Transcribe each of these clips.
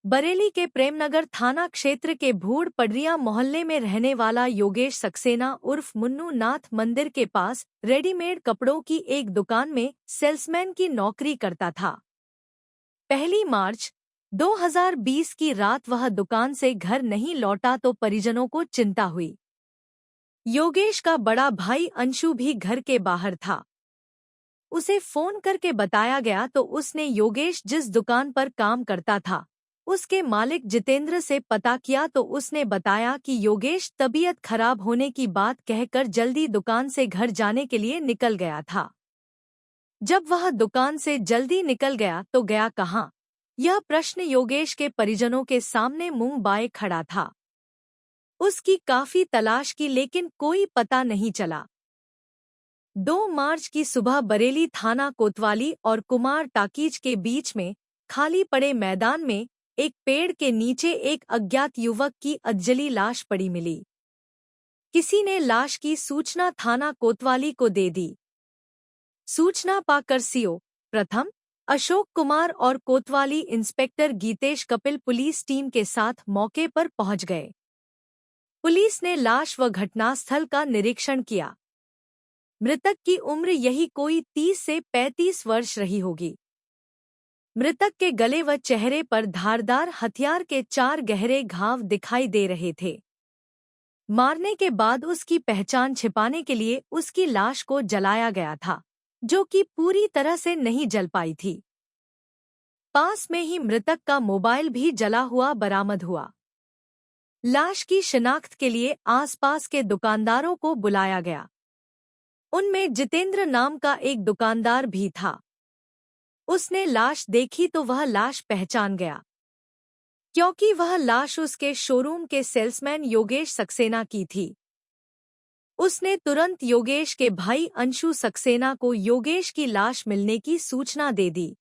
बरेली के प्रेमनगर थाना क्षेत्र के भूड़ पडरिया मोहल्ले में रहने वाला योगेश सक्सेना उर्फ मुन्नू नाथ मंदिर के पास रेडीमेड कपड़ों की एक दुकान में सेल्समैन की नौकरी करता था। 1 मार्च 2020 की रात वह दुकान से घर नहीं लौटा तो परिजनों को चिंता हुई। योगेश का बड़ा भाई अंशु भी घर के बाहर था। उसे फोन करके बताया गया तो उसने योगेश जिस दुकान पर काम करता था उसके मालिक जितेंद्र से पता किया तो उसने बताया कि योगेश तबीयत खराब होने की बात कहकर जल्दी दुकान से घर जाने के लिए निकल गया था। जब वह दुकान से जल्दी निकल गया तो गया कहाँ, यह प्रश्न योगेश के परिजनों के सामने मुंह बाए खड़ा था। उसकी काफी तलाश की लेकिन कोई पता नहीं चला। 2 मार्च की सुबह बरेली थाना कोतवाली और कुमार टाकीज के बीच में खाली पड़े मैदान में एक पेड़ के नीचे एक अज्ञात युवक की अधजली लाश पड़ी मिली। किसी ने लाश की सूचना थाना कोतवाली को दे दी। सूचना पाकर सीओ प्रथम अशोक कुमार और कोतवाली inspector Gitesh Kapil police team के साथ मौके पर पहुंच गए। पुलिस ने लाश व घटनास्थल का निरीक्षण किया। मृतक की उम्र यही कोई 30 से 35 वर्ष रही होगी। मृतक के गले व चेहरे पर धारदार हथियार के 4 गहरे घाव दिखाई दे रहे थे। मारने के बाद उसकी पहचान छिपाने के लिए उसकी लाश को जलाया गया था, जो कि पूरी तरह से नहीं जल पाई थी। पास में ही मृतक का मोबाइल भी जला हुआ बरामद हुआ। लाश की शिनाख्त के लिए आसपास के दुकानदारों को बुलाया गया। उनमें जितेंद्र नाम का एक दुकानदार भी था। उसने लाश देखी तो वह लाश पहचान गया, क्योंकि वह लाश उसके शोरूम के सेल्समैन योगेश सक्सेना की थी। उसने तुरंत योगेश के भाई अंशु सक्सेना को योगेश की लाश मिलने की सूचना दे दी।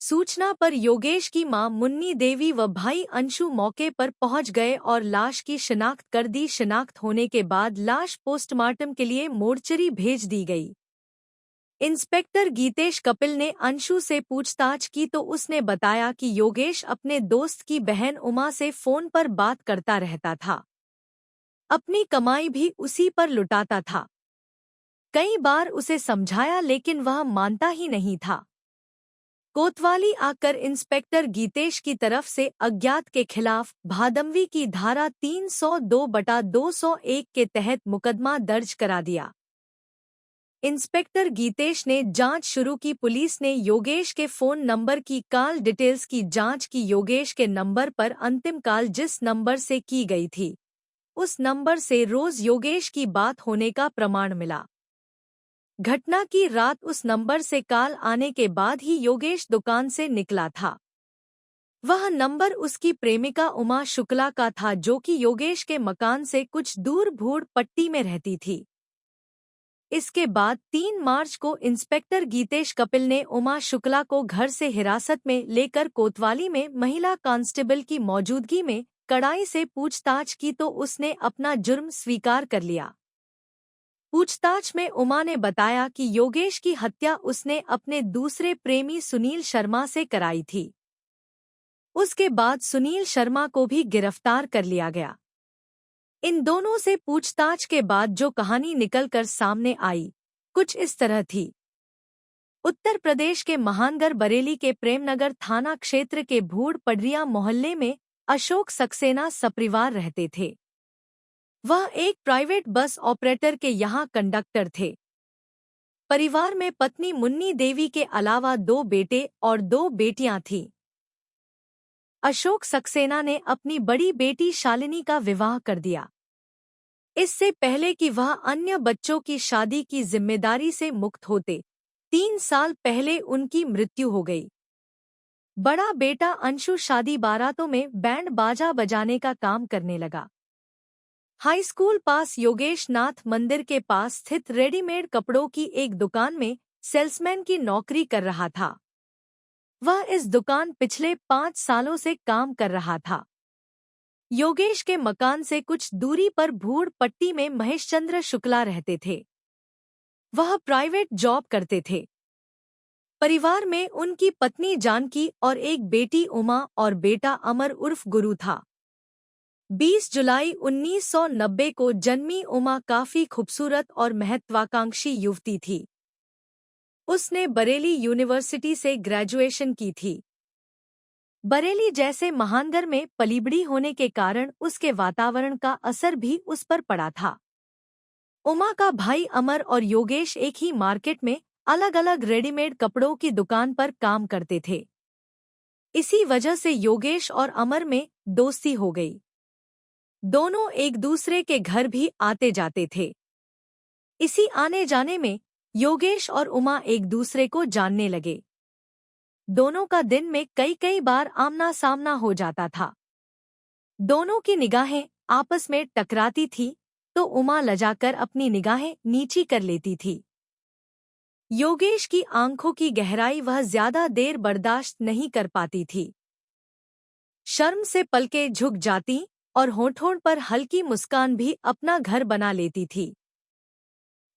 सूचना पर योगेश की मां मुन्नी देवी व भाई अंशु मौके पर पहुंच गए और लाश की शिनाख्त कर दी। शिनाख्त होने के बाद लाश पोस्टमार्टम के लिए मोर्चरी भेज दी गई। इंस्पेक्टर गीतेश कपिल ने अंशु से पूछताछ की तो उसने बताया कि योगेश अपने दोस्त की बहन उमा से फोन पर बात करता रहता था। अपनी कमाई भी उसी पर लुटाता था। कई बार उसे समझाया लेकिन वह मानता ही नहीं था। कोतवाली आकर इंस्पेक्टर गीतेश की तरफ से अज्ञात के खिलाफ भादमवी की धारा 302/201 के तहत मुकदमा दर्ज करा दिया। इंस्पेक्टर गीतेश ने जांच शुरू की। पुलिस ने योगेश के फोन नंबर की कॉल डिटेल्स की जांच की। योगेश के नंबर पर अंतिम कॉल जिस नंबर से की गई थी उस नंबर से रोज योगेश की बात होने का प्रमाण मिला। घटना की रात उस नंबर से कॉल आने के बाद ही योगेश दुकान से निकला था। वह नंबर उसकी प्रेमिका उमा शुक्ला का था, जो कि योगेश के मकान से कुछ दूर भूड़ पट्टी में रहती थी। इसके बाद 3 मार्च को इंस्पेक्टर गीतेश कपिल ने उमा शुक्ला को घर से हिरासत में लेकर कोतवाली में महिला कांस्टेबल की मौजूदगी में कड़ाई से पूछताछ की तो उसने अपना जुर्म स्वीकार कर लिया। पूछताछ में उमा ने बताया कि योगेश की हत्या उसने अपने दूसरे प्रेमी सुनील शर्मा से कराई थी। उसके बाद सुनील शर्मा को भी गिरफ्तार कर लिया गया। इन दोनों से पूछताछ के बाद जो कहानी निकलकर सामने आई कुछ इस तरह थी। उत्तर प्रदेश के महानगर बरेली के प्रेमनगर थाना क्षेत्र के भूड़ पडरिया मोहल्ले में अशोक सक्सेना सपरिवार रहते थे। वह एक प्राइवेट बस ऑपरेटर के यहाँ कंडक्टर थे। परिवार में पत्नी मुन्नी देवी के अलावा 2 बेटे और 2 बेटियां थीं। अशोक सक्सेना ने अपनी बड़ी बेटी शालिनी का विवाह कर दिया। इससे पहले कि वह अन्य बच्चों की शादी की जिम्मेदारी से मुक्त होते 3 साल पहले उनकी मृत्यु हो गई। बड़ा बेटा अंशु शादी बारातों में बैंड बाजा बजाने का काम करने लगा। हाई स्कूल पास योगेश नाथ मंदिर के पास स्थित रेडीमेड कपड़ों की एक दुकान में सेल्समैन की नौकरी कर रहा था। वह इस दुकान पिछले 5 सालों से काम कर रहा था। योगेश के मकान से कुछ दूरी पर भूड़ पट्टी में महेशचंद्र शुक्ला रहते थे। वह प्राइवेट जॉब करते थे। परिवार में उनकी पत्नी जानकी और एक बेटी उमा और बेटा अमर उर्फ गुरु था। 20 जुलाई 1990 को जन्मी उमा काफी खूबसूरत और महत्वाकांक्षी युवती थी। उसने बरेली यूनिवर्सिटी से ग्रेजुएशन की थी। बरेली जैसे महानगर में पलीबड़ी होने के कारण उसके वातावरण का असर भी उस पर पड़ा था। उमा का भाई अमर और योगेश एक ही मार्केट में अलग अलग रेडीमेड कपड़ों की दुकान पर काम करते थे। इसी वजह से योगेश और अमर में दोस्ती हो गई। दोनों एक दूसरे के घर भी आते जाते थे। इसी आने जाने में योगेश और उमा एक दूसरे को जानने लगे। दोनों का दिन में कई कई बार आमना सामना हो जाता था। दोनों की निगाहें आपस में टकराती थी तो उमा लजाकर अपनी निगाहें नीची कर लेती थी। योगेश की आंखों की गहराई वह ज्यादा देर बर्दाश्त नहीं कर पाती थी। शर्म से पलकें झुक जाती और होठों पर हल्की मुस्कान भी अपना घर बना लेती थी।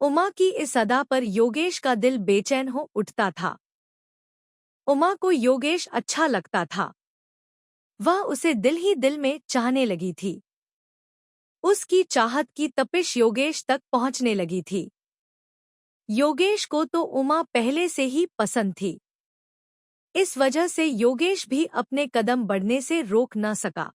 उमा की इस अदा पर योगेश का दिल बेचैन हो उठता था। उमा को योगेश अच्छा लगता था। वह उसे दिल ही दिल में चाहने लगी थी। उसकी चाहत की तपिश योगेश तक पहुंचने लगी थी। योगेश को तो उमा पहले से ही पसंद थी। इस वजह से योगेश भी अपने कदम बढ़ने से रोक न सका।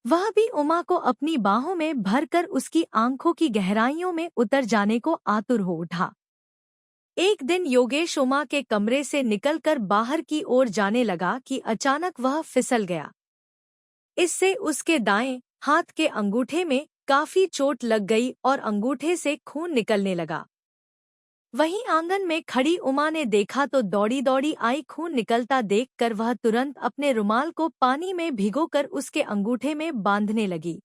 वह भी उमा को अपनी बाहों में भरकर उसकी आंखों की गहराइयों में उतर जाने को आतुर हो उठा। एक दिन योगेश उमा के कमरे से निकलकर बाहर की ओर जाने लगा कि अचानक वह फिसल गया। इससे उसके दाएं हाथ के अंगूठे में काफी चोट लग गई और अंगूठे से खून निकलने लगा। वहीं आंगन में खड़ी उमा ने देखा तो दौड़ी दौड़ी आई। खून निकलता देखकर वह तुरंत अपने रुमाल को पानी में भिगोकर उसके अंगूठे में बांधने लगी।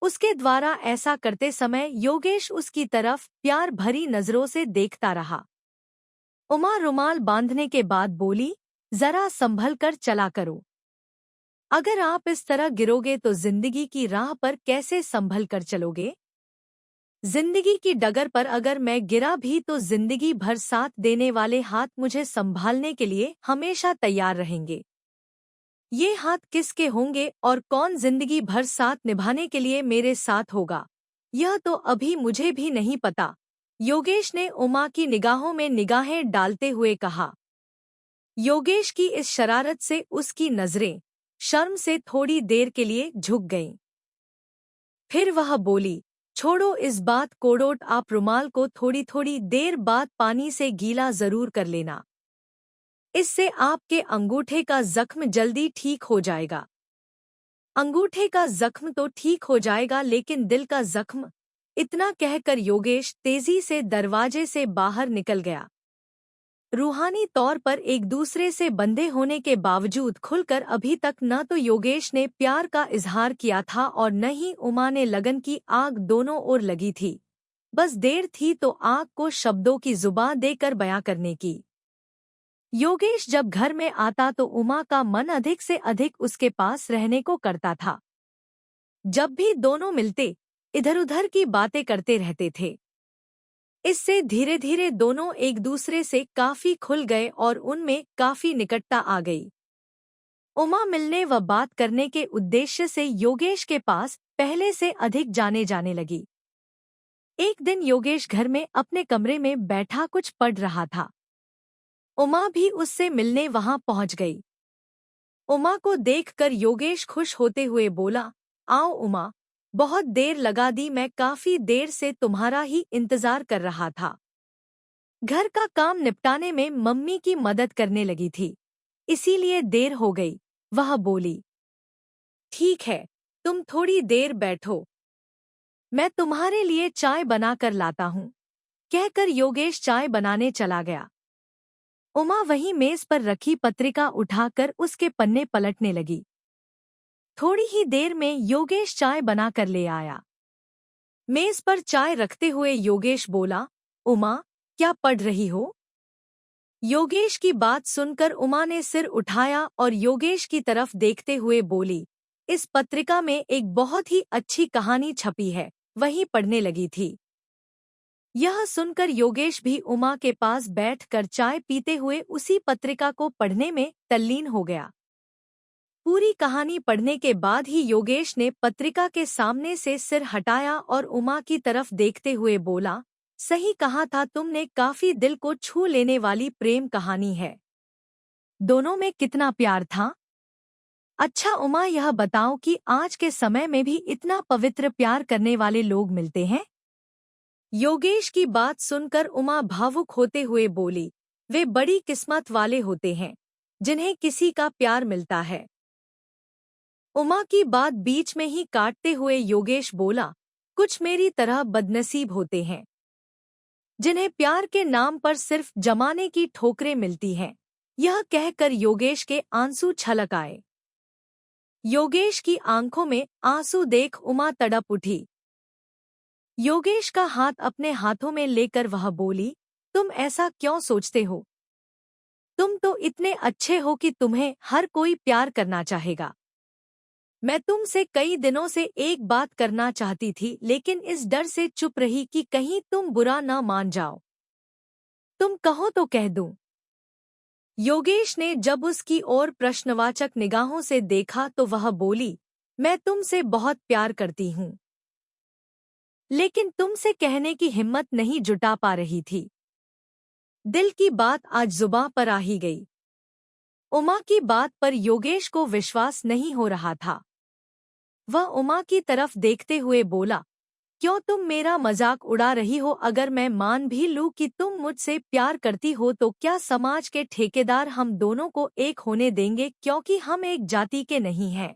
उसके द्वारा ऐसा करते समय योगेश उसकी तरफ प्यार भरी नजरों से देखता रहा। उमा रुमाल बांधने के बाद बोली, जरा संभल कर चला करो। अगर आप इस तरह गिरोगे तो जिंदगी की राह पर कैसे संभल कर चलोगे? जिंदगी की डगर पर अगर मैं गिरा भी तो जिंदगी भर साथ देने वाले हाथ मुझे संभालने के लिए हमेशा तैयार रहेंगे। ये हाथ किसके होंगे और कौन जिंदगी भर साथ निभाने के लिए मेरे साथ होगा, यह तो अभी मुझे भी नहीं पता, योगेश ने उमा की निगाहों में निगाहें डालते हुए कहा। योगेश की इस शरारत से उसकी नजरें शर्म से थोड़ी देर के लिए झुक गईं। फिर वह बोली, छोड़ो इस बात को, आप रुमाल को थोड़ी थोड़ी देर बाद पानी से गीला जरूर कर लेना। इससे आपके अंगूठे का जख्म जल्दी ठीक हो जाएगा। अंगूठे का जख्म तो ठीक हो जाएगा लेकिन दिल का जख्म? इतना कहकर योगेश तेजी से दरवाजे से बाहर निकल गया। रूहानी तौर पर एक दूसरे से बंधे होने के बावजूद खुलकर अभी तक न तो योगेश ने प्यार का इजहार किया था और न ही उमा ने लगन की आग दोनों ओर लगी थी। बस देर थी तो आग को शब्दों की जुबान देकर बयां करने की। योगेश जब घर में आता तो उमा का मन अधिक से अधिक उसके पास रहने को करता था। जब भी दोनों मिलते इधर उधर की बातें करते रहते थे। इससे धीरे धीरे दोनों एक दूसरे से काफी खुल गए और उनमें काफी निकटता आ गई। उमा मिलने व बात करने के उद्देश्य से योगेश के पास पहले से अधिक जाने लगी। एक दिन योगेश घर में अपने कमरे में बैठा कुछ पढ़ रहा था। उमा भी उससे मिलने वहां पहुंच गई। उमा को देखकर योगेश खुश होते हुए बोला, आओ उमा, बहुत देर लगा दी, मैं काफी देर से तुम्हारा ही इंतजार कर रहा था। घर का काम निपटाने में मम्मी की मदद करने लगी थी, इसीलिए देर हो गई। वह बोली, ठीक है, तुम थोड़ी देर बैठो, मैं तुम्हारे लिए चाय बनाकर लाता हूँ, कहकर योगेश चाय बनाने चला गया। उमा वहीं मेज पर रखी पत्रिका उठाकर उसके पन्ने पलटने लगी। थोड़ी ही देर में योगेश चाय बनाकर ले आया। मेज पर चाय रखते हुए योगेश बोला, उमा, क्या पढ़ रही हो? योगेश की बात सुनकर उमा ने सिर उठाया और योगेश की तरफ देखते हुए बोली, इस पत्रिका में एक बहुत ही अच्छी कहानी छपी है, वही पढ़ने लगी थी। यह सुनकर योगेश भी उमा के पास बैठकर चाय पीते हुए उसी पत्रिका को पढ़ने में तल्लीन हो गया। पूरी कहानी पढ़ने के बाद ही योगेश ने पत्रिका के सामने से सिर हटाया और उमा की तरफ देखते हुए बोला, सही कहा था तुमने, काफी दिल को छू लेने वाली प्रेम कहानी है। दोनों में कितना प्यार था। अच्छा उमा, यह बताओ कि आज के समय में भी इतना पवित्र प्यार करने वाले लोग मिलते हैं? योगेश की बात सुनकर उमा भावुक होते हुए बोली, वे बड़ी किस्मत वाले होते हैं जिन्हें किसी का प्यार मिलता है। उमा की बात बीच में ही काटते हुए योगेश बोला, कुछ मेरी तरह बदनसीब होते हैं जिन्हें प्यार के नाम पर सिर्फ जमाने की ठोकरें मिलती हैं। यह कहकर योगेश के आंसू छलक आए। योगेश की आंखों में आंसू देख उमा तड़प उठी। योगेश का हाथ अपने हाथों में लेकर वह बोली, तुम ऐसा क्यों सोचते हो? तुम तो इतने अच्छे हो कि तुम्हें हर कोई प्यार करना चाहेगा। मैं तुमसे कई दिनों से एक बात करना चाहती थी, लेकिन इस डर से चुप रही कि कहीं तुम बुरा न मान जाओ। तुम कहो तो कह दूं। योगेश ने जब उसकी ओर प्रश्नवाचक निगाहों से देखा तो वह बोली, मैं तुमसे बहुत प्यार करती हूँ, लेकिन तुमसे कहने की हिम्मत नहीं जुटा पा रही थी। दिल की बात आज जुबां पर आ ही गई। उमा की बात पर योगेश को विश्वास नहीं हो रहा था। वह उमा की तरफ देखते हुए बोला, क्यों तुम मेरा मजाक उड़ा रही हो? अगर मैं मान भी लूं कि तुम मुझसे प्यार करती हो तो क्या समाज के ठेकेदार हम दोनों को एक होने देंगे? क्योंकि हम एक जाति के नहीं हैं।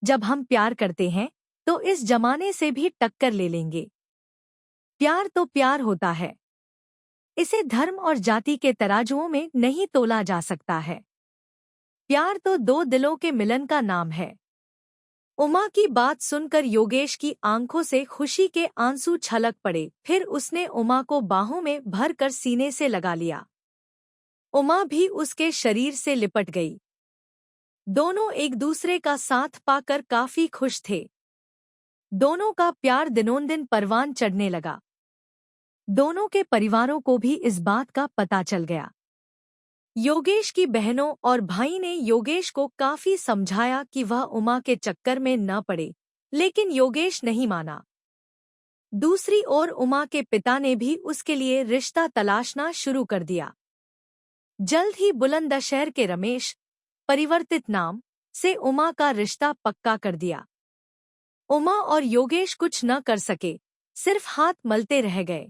जब हम प्यार करते हैं तो इस जमाने से भी टक्कर ले लेंगे। प्यार तो प्यार होता है, इसे धर्म और जाति के तराजुओं में नहीं तोला जा सकता है। प्यार तो दो दिलों के मिलन का नाम है। उमा की बात सुनकर योगेश की आंखों से खुशी के आंसू छलक पड़े। फिर उसने उमा को बाहों में भरकर सीने से लगा लिया। उमा भी उसके शरीर से लिपट गई। दोनों एक दूसरे का साथ पाकर काफी खुश थे। दोनों का प्यार दिनोंदिन परवान चढ़ने लगा। दोनों के परिवारों को भी इस बात का पता चल गया। योगेश की बहनों और भाई ने योगेश को काफी समझाया कि वह उमा के चक्कर में न पड़े, लेकिन योगेश नहीं माना। दूसरी ओर उमा के पिता ने भी उसके लिए रिश्ता तलाशना शुरू कर दिया। जल्द ही बुलंदशहर के रमेश, परिवर्तित नाम से उमा का रिश्ता पक्का कर दिया। उमा और योगेश कुछ न कर सके, सिर्फ हाथ मलते रह गए।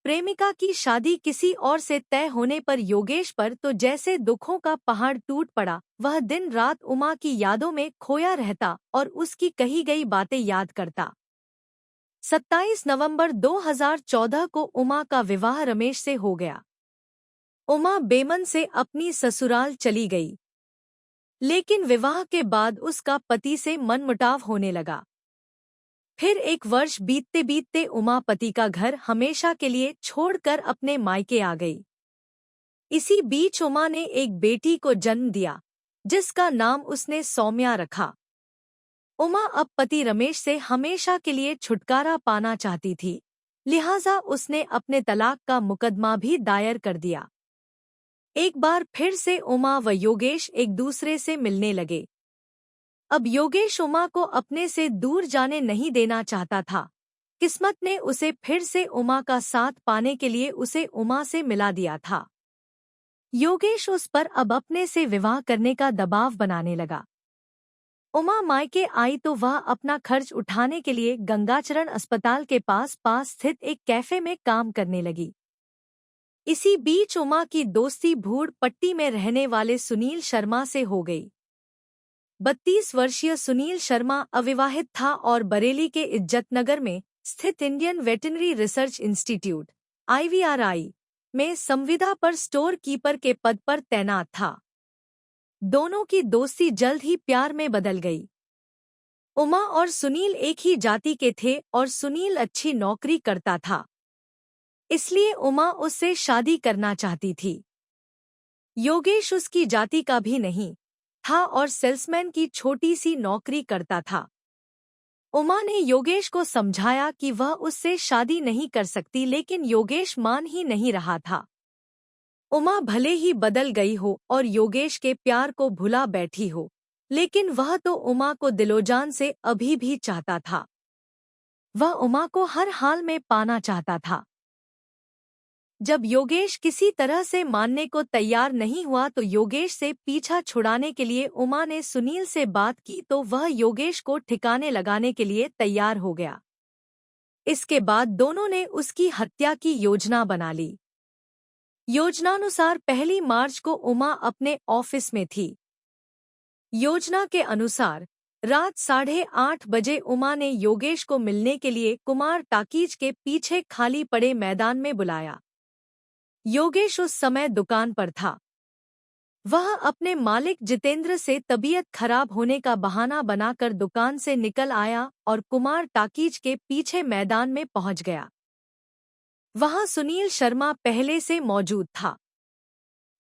प्रेमिका की शादी किसी और से तय होने पर योगेश पर तो जैसे दुखों का पहाड़ टूट पड़ा। वह दिन रात उमा की यादों में खोया रहता और उसकी कही गई बातें याद करता। 27 नवंबर 2014 को उमा का विवाह रमेश से हो गया। उमा बेमन से अपनी ससुराल चली गई, लेकिन विवाह के बाद उसका पति से मनमुटाव होने लगा। फिर एक वर्ष बीतते बीतते उमा पति का घर हमेशा के लिए छोड़कर अपने मायके आ गई। इसी बीच उमा ने एक बेटी को जन्म दिया, जिसका नाम उसने सौम्या रखा। उमा अब पति रमेश से हमेशा के लिए छुटकारा पाना चाहती थी, लिहाजा उसने अपने तलाक का मुकदमा भी दायर कर दिया। एक बार फिर से उमा व योगेश एक दूसरे से मिलने लगे। अब योगेश उमा को अपने से दूर जाने नहीं देना चाहता था। किस्मत ने उसे फिर से उमा का साथ पाने के लिए उसे उमा से मिला दिया था। योगेश उस पर अब अपने से विवाह करने का दबाव बनाने लगा। उमा मायके आई तो वह अपना खर्च उठाने के लिए गंगाचरण अस्पताल के पास स्थित एक कैफे में काम करने लगी। इसी बीच उमा की दोस्ती भूड़ पट्टी में रहने वाले सुनील शर्मा से हो गई। 32 वर्षीय सुनील शर्मा अविवाहित था और बरेली के इज्जतनगर में स्थित Indian veterinary research institute (IVRI) में संविदा पर स्टोर कीपर के पद पर तैनात था। दोनों की दोस्ती जल्द ही प्यार में बदल गई। उमा और सुनील एक ही जाति के थे और सुनील अच्छी नौकरी करता था, इसलिए उमा उससे शादी करना चाहती थी। योगेश उसकी जाति का भी नहीं था और सेल्समैन की छोटी सी नौकरी करता था। उमा ने योगेश को समझाया कि वह उससे शादी नहीं कर सकती, लेकिन योगेश मान ही नहीं रहा था। उमा भले ही बदल गई हो और योगेश के प्यार को भुला बैठी हो, लेकिन वह तो उमा को दिलोजान से अभी भी चाहता था। वह उमा को हर हाल में पाना चाहता था। जब योगेश किसी तरह से मानने को तैयार नहीं हुआ तो योगेश से पीछा छुड़ाने के लिए उमा ने सुनील से बात की तो वह योगेश को ठिकाने लगाने के लिए तैयार हो गया। इसके बाद दोनों ने उसकी हत्या की योजना बना ली। योजनानुसार 1 मार्च को उमा अपने ऑफिस में थी। योजना के अनुसार रात 8:30 बजे उमा ने योगेश को मिलने के लिए कुमार टाकीज के पीछे खाली पड़े मैदान में बुलाया। योगेश उस समय दुकान पर था। वह अपने मालिक जितेंद्र से तबीयत खराब होने का बहाना बनाकर दुकान से निकल आया और कुमार टाकीज के पीछे मैदान में पहुंच गया। वहां सुनील शर्मा पहले से मौजूद था।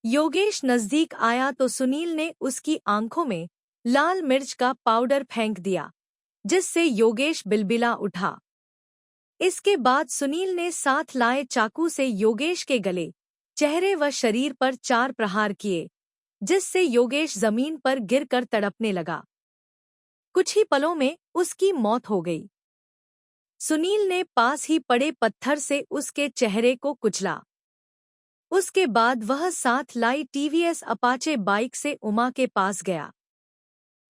योगेश नजदीक आया तो सुनील ने उसकी आंखों में लाल मिर्च का पाउडर फेंक दिया, जिससे योगेश बिलबिला उठा। इसके बाद सुनील ने साथ लाए चाकू से योगेश के गले, चेहरे व शरीर पर 4 प्रहार किए, जिससे योगेश जमीन पर गिरकर तड़पने लगा। कुछ ही पलों में उसकी मौत हो गई। सुनील ने पास ही पड़े पत्थर से उसके चेहरे को कुचला। उसके बाद वह साथ लाई टीवीएस अपाचे बाइक से उमा के पास गया।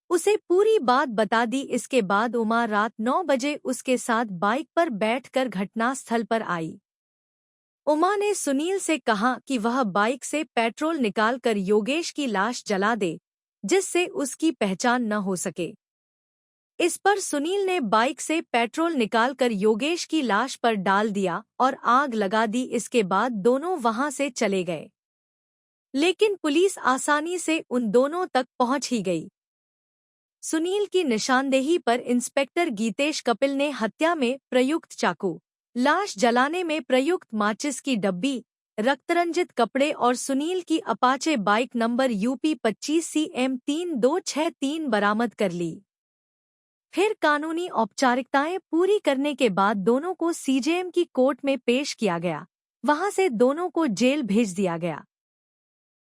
उसे पूरी बात बता दी। इसके बाद उमा रात 9 बजे उसके साथ बाइक पर बैठकर घटनास्थल पर आई। उमा ने सुनील से कहा कि वह बाइक से पेट्रोल निकालकर योगेश की लाश जला दे, जिससे उसकी पहचान न हो सके। इस पर सुनील ने बाइक से पेट्रोल निकालकर योगेश की लाश पर डाल दिया और आग लगा दी। इसके बाद दोनों वहां से चले गए, लेकिन पुलिस आसानी से उन दोनों तक पहुंच ही गई। सुनील की निशानदेही पर इंस्पेक्टर गीतेश कपिल ने हत्या में प्रयुक्त चाकू, लाश जलाने में प्रयुक्त माचिस की डब्बी, रक्तरंजित कपड़े और सुनील की Apache bike number UP 25 CM 3263 बरामद कर ली। फिर कानूनी औपचारिकताएं पूरी करने के बाद दोनों को CJM की कोर्ट में पेश किया गया। वहां से दोनों को जेल भेज दिया गया।